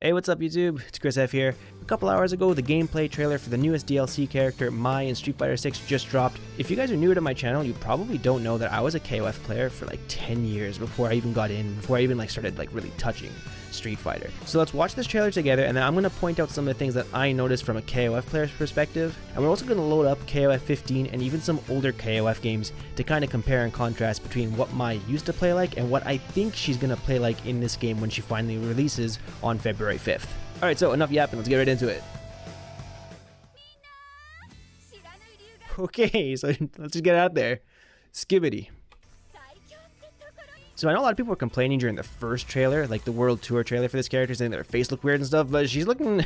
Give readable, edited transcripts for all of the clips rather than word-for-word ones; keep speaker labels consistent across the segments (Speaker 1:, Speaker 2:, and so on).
Speaker 1: Hey, what's up YouTube? It's Chris F here. A couple hours ago, the gameplay trailer for the newest DLC character, MAI in Street Fighter 6 just dropped. If you guys are newer to my channel, you probably don't know that I was a KOF player for like 10 years before I even got in, before I even started really touching Street Fighter. So let's watch this trailer together, and then I'm going to point out some of the things that I noticed from a KOF player's perspective. And we're also going to load up KOF 15 and even some older KOF games to kind of compare and contrast between what MAI used to play like and what I think she's going to play like in this game when she finally releases on February 5th. Alright, so enough yapping, let's get right into it. Okay, so let's just get out there. Skibbity. So I know a lot of people were complaining during the first trailer, like the World Tour trailer for this character, saying that her face looked weird and stuff, but she's looking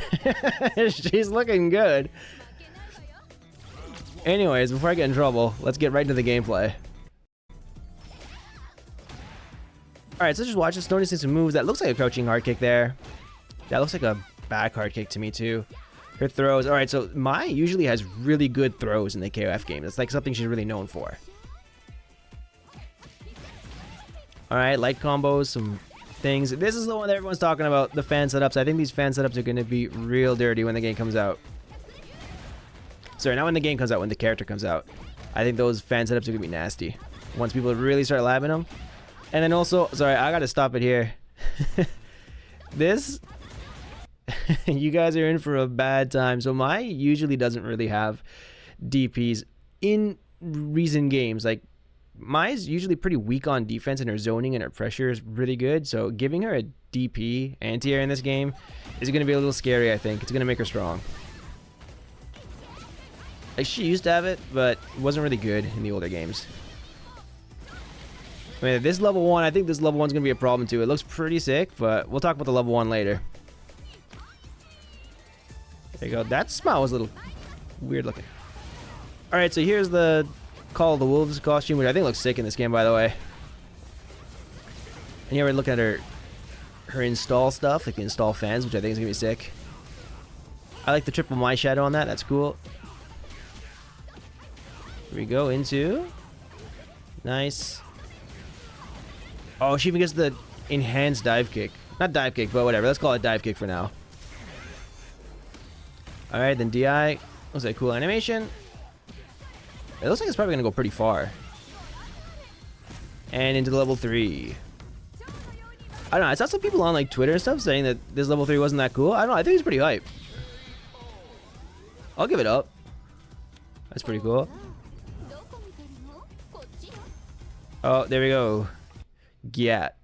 Speaker 1: she's looking good. Anyways, before I get in trouble, let's get right into the gameplay. Alright, so just watch this, noticing some moves. That looks like a crouching hard kick there. That looks like a back hard kick to me too. Her throws. Alright, so MAI usually has really good throws in the KOF game. It's like something she's really known for. Alright, light combos, some things. This is the one that everyone's talking about, the fan setups. I think these fan setups are going to be real dirty when the game comes out. Sorry, not when the game comes out, when the character comes out. I think those fan setups are going to be nasty once people really start labbing them. And then also, sorry, I got to stop it here. This... you guys are in for a bad time. So MAI usually doesn't really have DPs in recent games. Like, MAI's usually pretty weak on defense, and her zoning and her pressure is really good. So giving her a DP anti-air in this game is going to be a little scary, I think. It's going to make her strong. Like, she used to have it, but it wasn't really good in the older games. I mean, this level 1, I think this level 1 is going to be a problem too. It looks pretty sick, but we'll talk about the level 1 later. There you go. That smile was a little weird looking. Alright, so here's the Call of the Wolves costume, which I think looks sick in this game, by the way. And here we're looking at her install stuff, like the install fans, which I think is going to be sick. I like the triple MAI shadow on that. That's cool. Here we go into... Nice. Oh, she even gets the enhanced dive kick. Not dive kick, but whatever. Let's call it dive kick for now. Alright, then DI. Looks like a cool animation. It looks like it's probably going to go pretty far. And into the level 3. I don't know. I saw some people on like Twitter and stuff saying that this level 3 wasn't that cool. I don't know. I think it's pretty hype. I'll give it up. That's pretty cool. Oh, there we go. Get.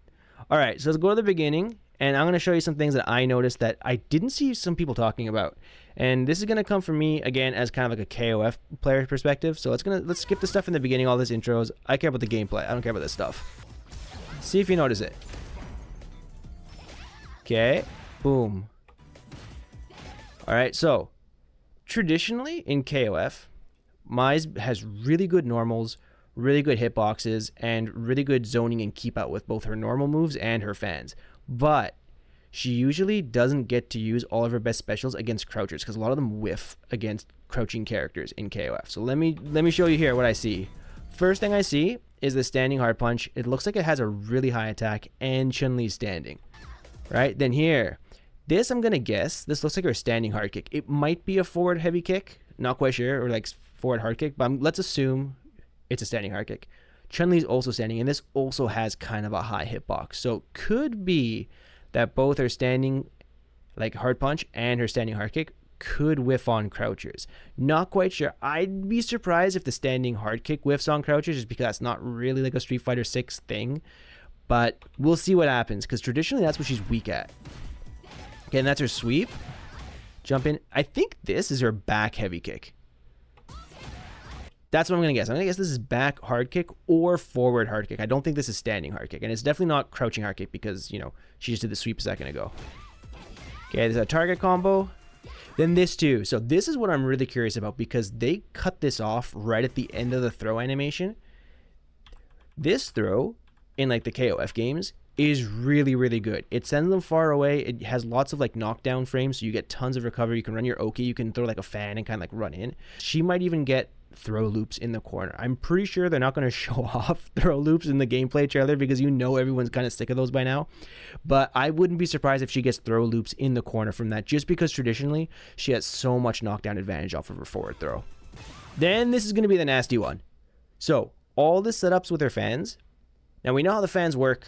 Speaker 1: Alright, so let's go to the beginning. And I'm going to show you some things that I noticed that I didn't see some people talking about. And this is going to come from me, again, as kind of like a KOF player perspective. So let's skip the stuff in the beginning, all this intros. I care about the gameplay. I don't care about this stuff. See if you notice it. Okay. Boom. Alright, so traditionally in KOF, MAI has really good normals, really good hitboxes, and really good zoning and keep out with both her normal moves and her fans. But she usually doesn't get to use all of her best specials against crouchers, because a lot of them whiff against crouching characters in KOF. So let me show you here what I see. First thing I see is the standing hard punch. It looks like it has a really high attack and Chun-Li standing. Right? Then here, this I'm going to guess, this looks like her standing hard kick. It might be a forward heavy kick, not quite sure, or like forward hard kick, but let's assume it's a standing hard kick. Chun-Li's also standing, and this also has kind of a high hitbox. So could be that both her standing like hard punch and her standing hard kick could whiff on crouchers. Not quite sure. I'd be surprised if the standing hard kick whiffs on crouchers, just because that's not really like a Street Fighter 6 thing. But we'll see what happens, because traditionally that's what she's weak at. Okay, and that's her sweep. Jump in. I think this is her back heavy kick. That's what I'm going to guess. I'm going to guess this is back hard kick or forward hard kick. I don't think this is standing hard kick. And it's definitely not crouching hard kick, because, you know, she just did the sweep a second ago. Okay, there's a target combo. Then this too. So this is what I'm really curious about, because they cut this off right at the end of the throw animation. This throw in like the KOF games is really, really good. It sends them far away. It has lots of like knockdown frames, so you get tons of recovery. You can run your Oki. You can throw like a fan and kind of like run in. She might even get throw loops in the corner. I'm pretty sure they're not going to show off throw loops in the gameplay trailer because you know everyone's kind of sick of those by now. But I wouldn't be surprised if she gets throw loops in the corner from that, just because traditionally she has so much knockdown advantage off of her forward throw. Then this is going to be the nasty one. So all the setups with her fans. Now we know how the fans work.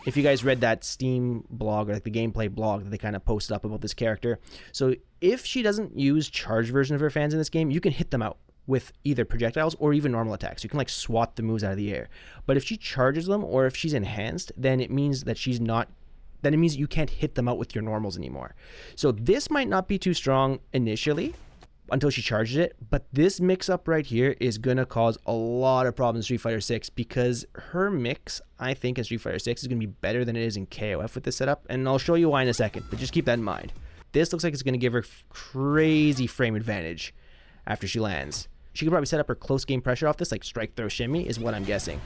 Speaker 1: If you guys read that Steam blog or like the gameplay blog that they kind of posted up about this character. So if she doesn't use charged version of her fans in this game, you can hit them out with either projectiles or even normal attacks. You can like swat the moves out of the air. But if she charges them or if she's enhanced, then it means that she's not, then it means you can't hit them out with your normals anymore. So this might not be too strong initially until she charges it, but this mix up right here is gonna cause a lot of problems in Street Fighter 6 because her mix, I think, in Street Fighter 6 is gonna be better than it is in KOF with this setup, and I'll show you why in a second, but just keep that in mind. This looks like it's gonna give her crazy frame advantage after she lands. She could probably set up her close game pressure off this, like strike, throw, shimmy, is what I'm guessing.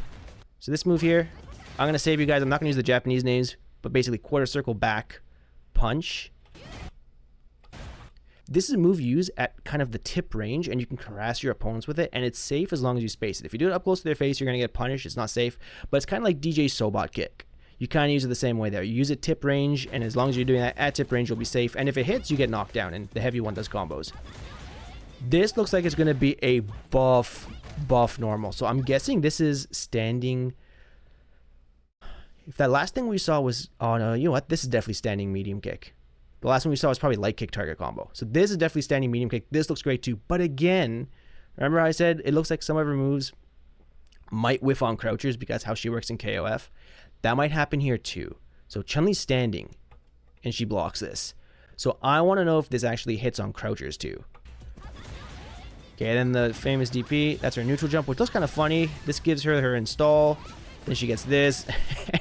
Speaker 1: So this move here, I'm gonna save you guys, I'm not gonna use the Japanese names, but basically quarter circle back, punch. This is a move you use at kind of the tip range, and you can harass your opponents with it, and it's safe as long as you space it. If you do it up close to their face, you're going to get punished. It's not safe, but it's kind of like DJ Sobot kick. You kind of use it the same way there. You use it tip range, and as long as you're doing that at tip range, you'll be safe, and if it hits, you get knocked down, and the heavy one does combos. This looks like it's going to be a buff normal, so I'm guessing this is standing. If that last thing we saw was, oh no, you know what? This is definitely standing medium kick. The last one we saw was probably light kick target combo. So this is definitely standing medium kick. This looks great too. But again, remember how I said it looks like some of her moves might whiff on crouchers because that's how she works in KOF. That might happen here too. So Chun-Li's standing and she blocks this. So I want to know if this actually hits on crouchers too. Okay, then the famous DP, that's her neutral jump, which looks kind of funny. This gives her her install. Then she gets this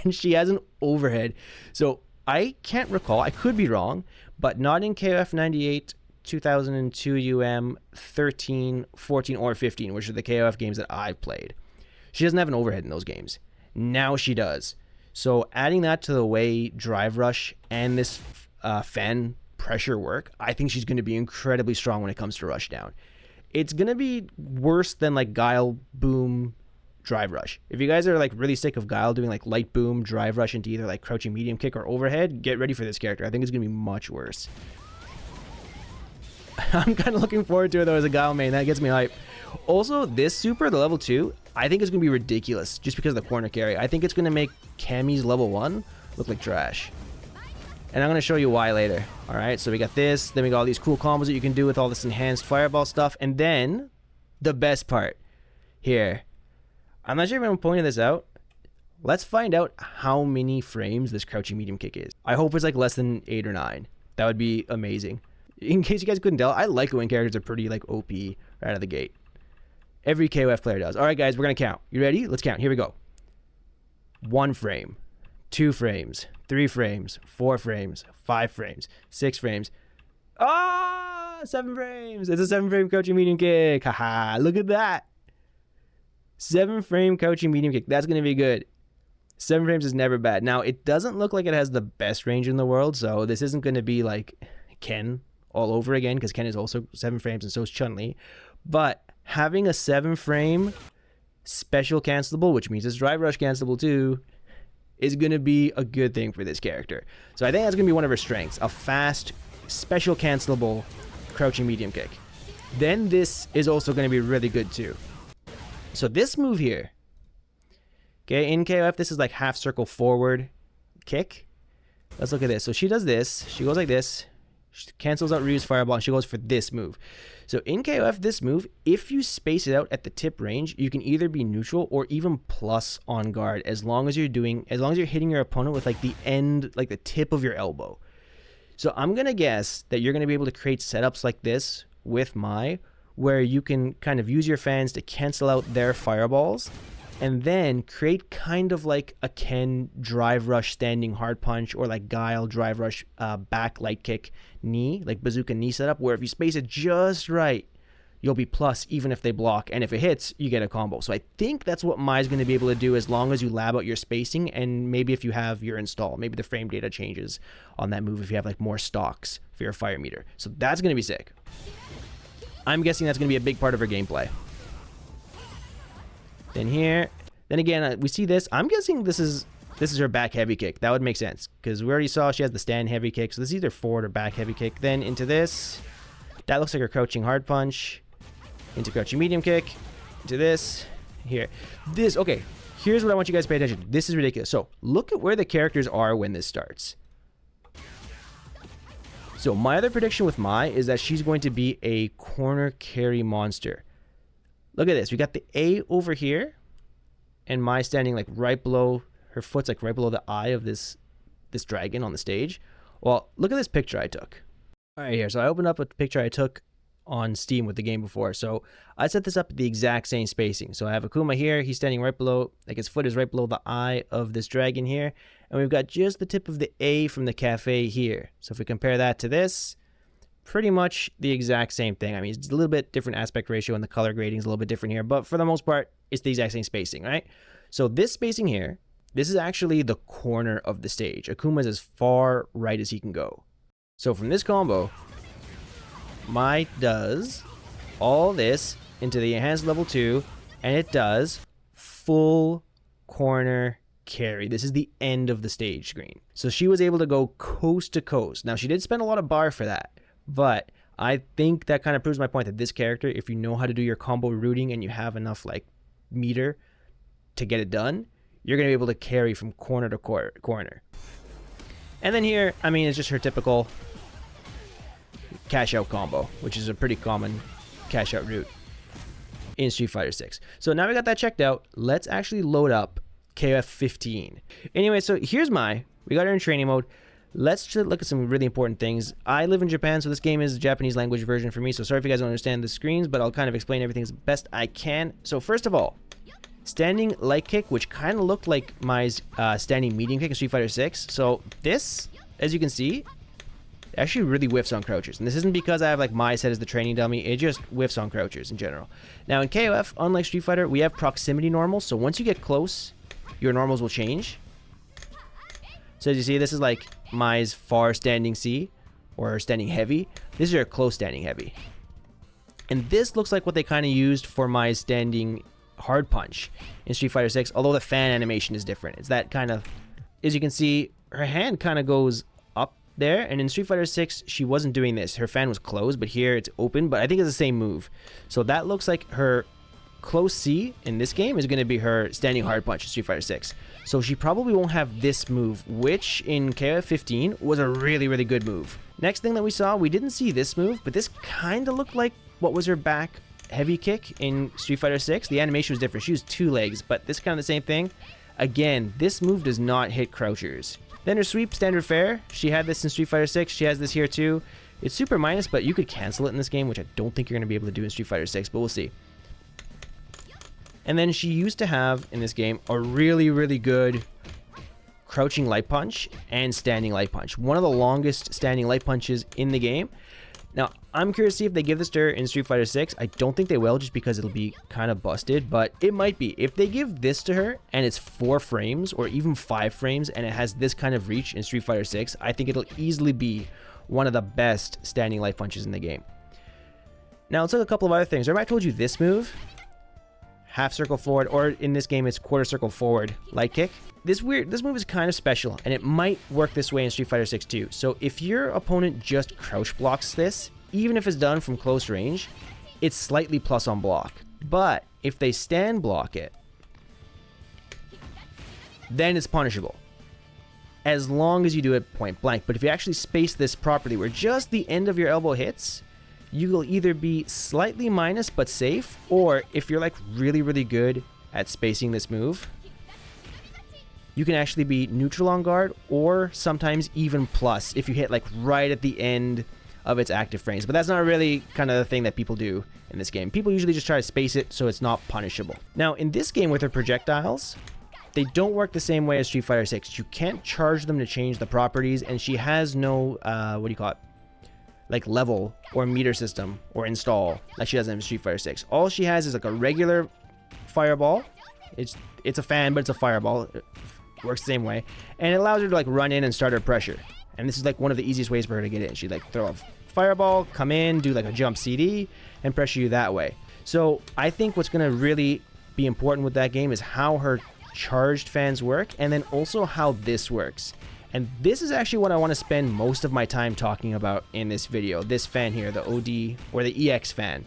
Speaker 1: and she has an overhead. So I can't recall, I could be wrong, but not in KOF 98, 2002 UM, 13, 14, or 15, which are the KOF games that I've played. She doesn't have an overhead in those games. Now she does. So adding that to the way Drive Rush and this fan pressure work, I think she's going to be incredibly strong when it comes to rush down. It's going to be worse than like Guile, Boom, Drive Rush. If you guys are like really sick of Guile doing like light boom, drive rush into either like crouching medium kick or overhead, get ready for this character. I think it's gonna be much worse. I'm kind of looking forward to it though as a Guile main. That gets me hype. Also, this super, the level 2, I think it's gonna be ridiculous just because of the corner carry. I think it's gonna make Cammy's level 1 look like trash. And I'm gonna show you why later. Alright, so we got this, then we got all these cool combos that you can do with all this enhanced fireball stuff, and then the best part here. I'm not sure if I'm pointing this out. Let's find out how many frames this crouching medium kick is. I hope it's like less than 8 or 9. That would be amazing. In case you guys couldn't tell, I like it when characters are pretty like OP right out of the gate. Every KOF player does. All right, guys, we're going to count. You ready? Let's count. Here we go. 1 frame, 2 frames, 3 frames, 4 frames, 5 frames, 6 frames. 7 frames. It's a 7-frame crouching medium kick. Haha, look at that. 7-frame crouching medium kick. That's going to be good. 7 frames is never bad. Now, it doesn't look like it has the best range in the world, so this isn't going to be like Ken all over again, because Ken is also 7 frames and so is Chun-Li. But having a 7-frame special cancelable, which means it's drive rush cancelable too, is going to be a good thing for this character. So I think that's going to be one of her strengths, a fast, special cancelable crouching medium kick. Then this is also going to be really good too. So this move here, okay, in KOF, this is like half circle forward kick. Let's look at this. So she does this. She goes like this. She cancels out Ryu's fireball, and she goes for this move. So in KOF, this move, if you space it out at the tip range, you can either be neutral or even plus on guard as long as you're hitting your opponent with like the end, like the tip of your elbow. So I'm going to guess that you're going to be able to create setups like this with Mai, where you can kind of use your fans to cancel out their fireballs and then create kind of like a Ken drive rush standing hard punch, or like Guile drive rush back light kick knee, like bazooka knee setup, where if you space it just right, you'll be plus even if they block, and if it hits, you get a combo. So I think that's what Mai's going to be able to do as long as you lab out your spacing, and maybe if you have your install, maybe the frame data changes on that move if you have like more stocks for your fire meter. So that's going to be sick. I'm guessing that's going to be a big part of her gameplay. Then here. Then again, we see this. I'm guessing this is her back heavy kick. That would make sense because we already saw she has the stand heavy kick. So this is either forward or back heavy kick. Then into this. That looks like her crouching hard punch. Into crouching medium kick. Into this. Here. This. Okay. Here's what I want you guys to pay attention to. This is ridiculous. So look at where the characters are when this starts. So my other prediction with Mai is that she's going to be a corner carry monster. Look at this. We got the A over here. And Mai standing like right below, her foot's like right below the eye of this dragon on the stage. Well, look at this picture I took. All right, here. So I opened up a picture I took on Steam with the game before. So I set this up at the exact same spacing. So I have Akuma here. He's standing right below, like his foot is right below the eye of this dragon here. And we've got just the tip of the A from the cafe here. So if we compare that to this, pretty much the exact same thing. I mean, it's a little bit different aspect ratio and the color grading is a little bit different here. But for the most part, it's the exact same spacing, right? So this spacing here, this is actually the corner of the stage. Akuma's as far right as he can go. So from this combo, Mai does all this into the enhanced level 2, and it does full corner carry. This is the end of the stage screen. So she was able to go coast to coast. Now, she did spend a lot of bar for that, but I think that kind of proves my point that this character, if you know how to do your combo routing and you have enough like meter to get it done, you're going to be able to carry from corner to corner. And then here, I mean, it's just her typical cash out combo, which is a pretty common cash out route in Street Fighter 6. So now we got that checked out. Let's actually load up KOF 15. Anyway, so here's Mai. We got her in training mode. Let's just look at some really important things. I live in Japan, so this game is a Japanese language version for me. So sorry if you guys don't understand the screens, but I'll kind of explain everything as best I can. So first of all, standing light kick, which kind of looked like Mai's standing medium kick in Street Fighter 6. So this, as you can see, actually really whiffs on crouchers. And this isn't because I have like Mai set as the training dummy. It just whiffs on crouchers in general. Now in KOF, unlike Street Fighter, we have proximity normals. So once you get close, your normals will change. So as you see, this is like Mai's far standing C or standing heavy. This is your close standing heavy. And this looks like what they kind of used for Mai's standing hard punch in Street Fighter 6, although the fan animation is different. It's that kind of, as you can see, her hand kind of goes up there, and in Street Fighter 6 she wasn't doing this. Her fan was closed, but here it's open, but I think it's the same move. So that looks like her close C in this game is going to be her standing hard punch in Street Fighter 6. So she probably won't have this move, which in KOF 15 was a really, really good move. Next thing that we saw, we didn't see this move, but this kind of looked like what was her back heavy kick in Street Fighter 6. The animation was different. She used 2 legs, but this kind of the same thing. Again, this move does not hit crouchers. Then her sweep, standard fare. She had this in Street Fighter 6. She has this here too. It's super minus, but you could cancel it in this game, which I don't think you're going to be able to do in Street Fighter 6, but we'll see. And then she used to have, in this game, a really, really good crouching light punch and standing light punch. One of the longest standing light punches in the game. Now, I'm curious to see if they give this to her in Street Fighter 6. I don't think they will, just because it'll be kind of busted, but it might be. If they give this to her and it's 4 frames or even 5 frames and it has this kind of reach in Street Fighter 6, I think it'll easily be one of the best standing light punches in the game. Now, let's look at a couple of other things. Remember I told you this move? Half circle forward, or in this game it's quarter circle forward light kick. This move is kind of special, and it might work this way in Street Fighter 6 too. So if your opponent just crouch blocks this, even if it's done from close range, it's slightly plus on block. But if they stand block it, then it's punishable, as long as you do it point blank. But if you actually space this properly, where just the end of your elbow hits, you will either be slightly minus but safe, or if you're like really, really good at spacing this move, you can actually be neutral on guard, or sometimes even plus if you hit like right at the end of its active frames. But that's not really kind of the thing that people do in this game. People usually just try to space it so it's not punishable. Now in this game with her projectiles, they don't work the same way as Street Fighter 6. You can't charge them to change the properties, and she has no, what do you call it? Like level or meter system or install like she does in Street Fighter 6. All she has is like a regular fireball. It's a fan, but it's a fireball. It works the same way, and it allows her to like run in and start her pressure. And this is like one of the easiest ways for her to get in. She'd like throw a fireball, come in, do like a jump CD, and pressure you that way. So I think what's gonna really be important with that game is how her charged fans work, and then also how this works. And this is actually what I want to spend most of my time talking about in this video. This fan here, the OD or the EX fan.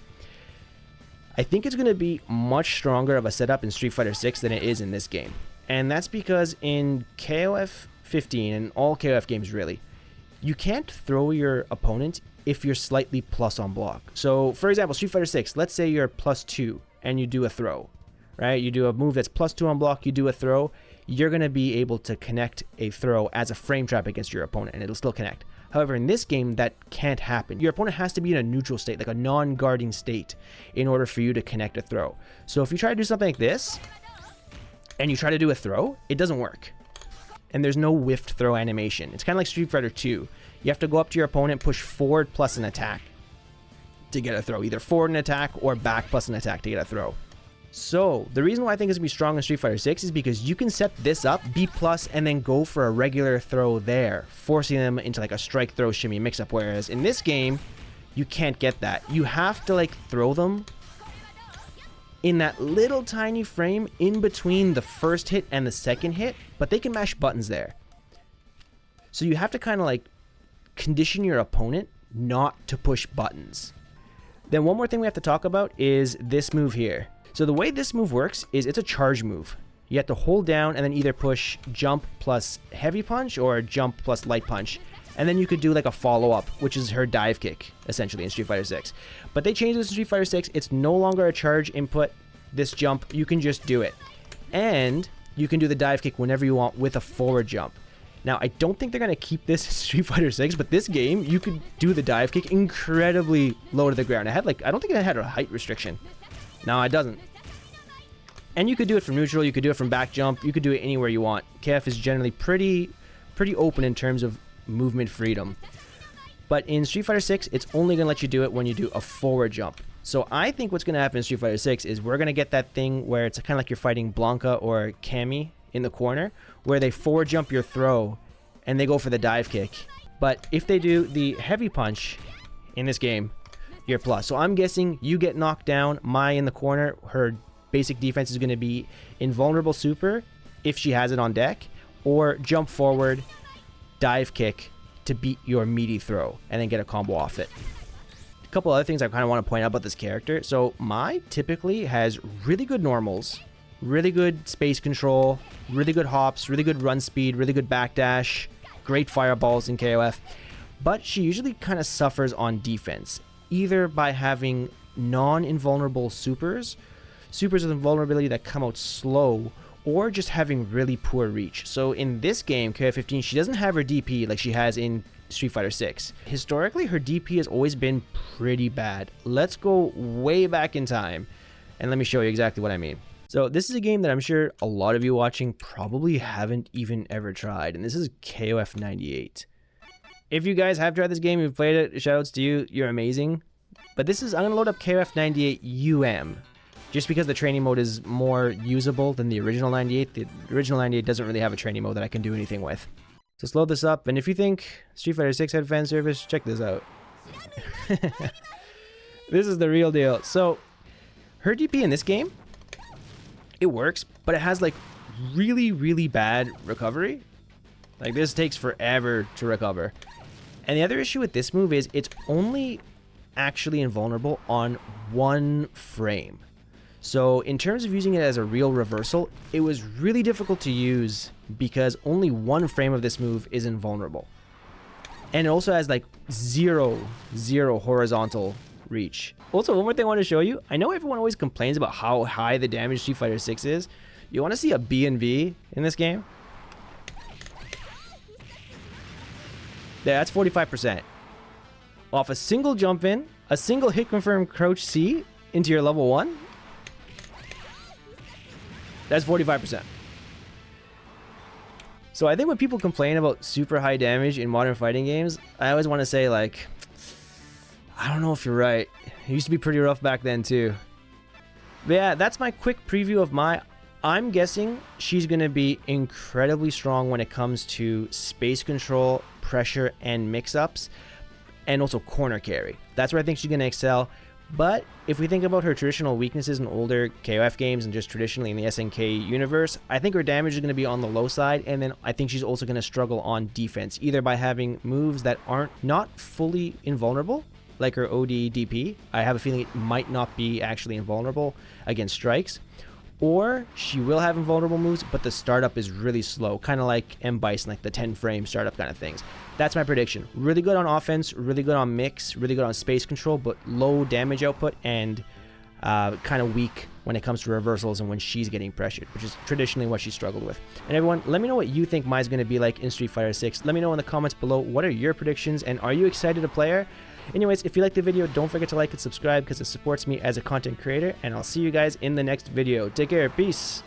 Speaker 1: I think it's going to be much stronger of a setup in Street Fighter 6 than it is in this game. And that's because in KOF 15 and all KOF games really, you can't throw your opponent if you're slightly plus on block. So for example, Street Fighter 6, let's say you're +2 and you do a throw, right? You do a move that's +2 on block, you do a throw, you're going to be able to connect a throw as a frame trap against your opponent and it'll still connect. However, in this game, that can't happen. Your opponent has to be in a neutral state, like a non-guarding state, in order for you to connect a throw. So if you try to do something like this, and you try to do a throw, it doesn't work. And there's no whiffed throw animation. It's kind of like Street Fighter 2. You have to go up to your opponent, push forward plus an attack to get a throw. Either forward an attack or back plus an attack to get a throw. So the reason why I think it's going to be strong in Street Fighter 6 is because you can set this up, B+, and then go for a regular throw there, forcing them into like a strike throw shimmy mix-up, whereas in this game, you can't get that. You have to like throw them in that little tiny frame in between the first hit and the second hit, but they can mash buttons there. So you have to kind of like condition your opponent not to push buttons. Then one more thing we have to talk about is this move here. So the way this move works is it's a charge move. You have to hold down and then either push jump plus heavy punch or jump plus light punch. And then you could do like a follow-up, which is her dive kick, essentially, in Street Fighter 6. But they changed this in Street Fighter 6. It's no longer a charge input, this jump. You can just do it. And you can do the dive kick whenever you want with a forward jump. Now, I don't think they're going to keep this in Street Fighter 6, but this game, you could do the dive kick incredibly low to the ground. I don't think it had a height restriction. No, it doesn't. And you could do it from neutral, you could do it from back jump, you could do it anywhere you want. KF is generally pretty open in terms of movement freedom. But in Street Fighter 6, it's only going to let you do it when you do a forward jump. So I think what's going to happen in Street Fighter 6 is we're going to get that thing where it's kind of like you're fighting Blanca or Cammy in the corner, where they forward jump your throw and they go for the dive kick. But if they do the heavy punch in this game, you're plus. So I'm guessing you get knocked down, Mai in the corner, her basic defense is going to be invulnerable super if she has it on deck, or jump forward, dive kick to beat your meaty throw and then get a combo off it. A couple other things I kind of want to point out about this character. So Mai typically has really good normals, really good space control, really good hops, really good run speed, really good backdash, great fireballs in KOF, but she usually kind of suffers on defense, either by having non-invulnerable supers with invulnerability that come out slow, or just having really poor reach. So in this game, KOF 15, she doesn't have her DP like she has in Street Fighter 6. Historically, her DP has always been pretty bad. Let's go way back in time, and let me show you exactly what I mean. So this is a game that I'm sure a lot of you watching probably haven't even ever tried, and this is KOF 98. If you guys have tried this game, you've played it, shoutouts to you, you're amazing. But this is, I'm going to load up KOF 98 UM. Just because the training mode is more usable than the original 98. The original 98 doesn't really have a training mode that I can do anything with. So let's load this up, and if you think Street Fighter 6 had fan service, check this out. This is the real deal. So, her DP in this game, it works, but it has like really bad recovery. Like this takes forever to recover. And the other issue with this move is it's only actually invulnerable on one frame. So in terms of using it as a real reversal, it was really difficult to use because only one frame of this move is invulnerable. And it also has like zero horizontal reach. Also, one more thing I want to show you. I know everyone always complains about how high the damage Street Fighter 6 is. You want to see a B&V in this game? There, that's 45%. Off a single jump in, a single hit confirm crouch C into your level 1. That's 45%. So I think when people complain about super high damage in modern fighting games, I always want to say like, I don't know if you're right. It used to be pretty rough back then too. But yeah, that's my quick preview of Mai. I'm guessing she's going to be incredibly strong when it comes to space control, pressure, and mix-ups, and also corner carry. That's where I think she's going to excel. But if we think about her traditional weaknesses in older KOF games and just traditionally in the SNK universe, I think her damage is going to be on the low side, and then I think she's also going to struggle on defense, either by having moves that aren't not fully invulnerable, like her OD DP. I have a feeling it might not be actually invulnerable against strikes, or she will have invulnerable moves, but the startup is really slow, kind of like M. Bison, like the 10-frame startup kind of things. That's my prediction. Really good on offense, really good on mix, really good on space control, but low damage output and kind of weak when it comes to reversals and when she's getting pressured, which is traditionally what she struggled with. And everyone, let me know what you think Mai's going to be like in Street Fighter 6. Let me know in the comments below, what are your predictions, and are you excited to play her? Anyways, if you liked the video, don't forget to like and subscribe because it supports me as a content creator, and I'll see you guys in the next video. Take care. Peace.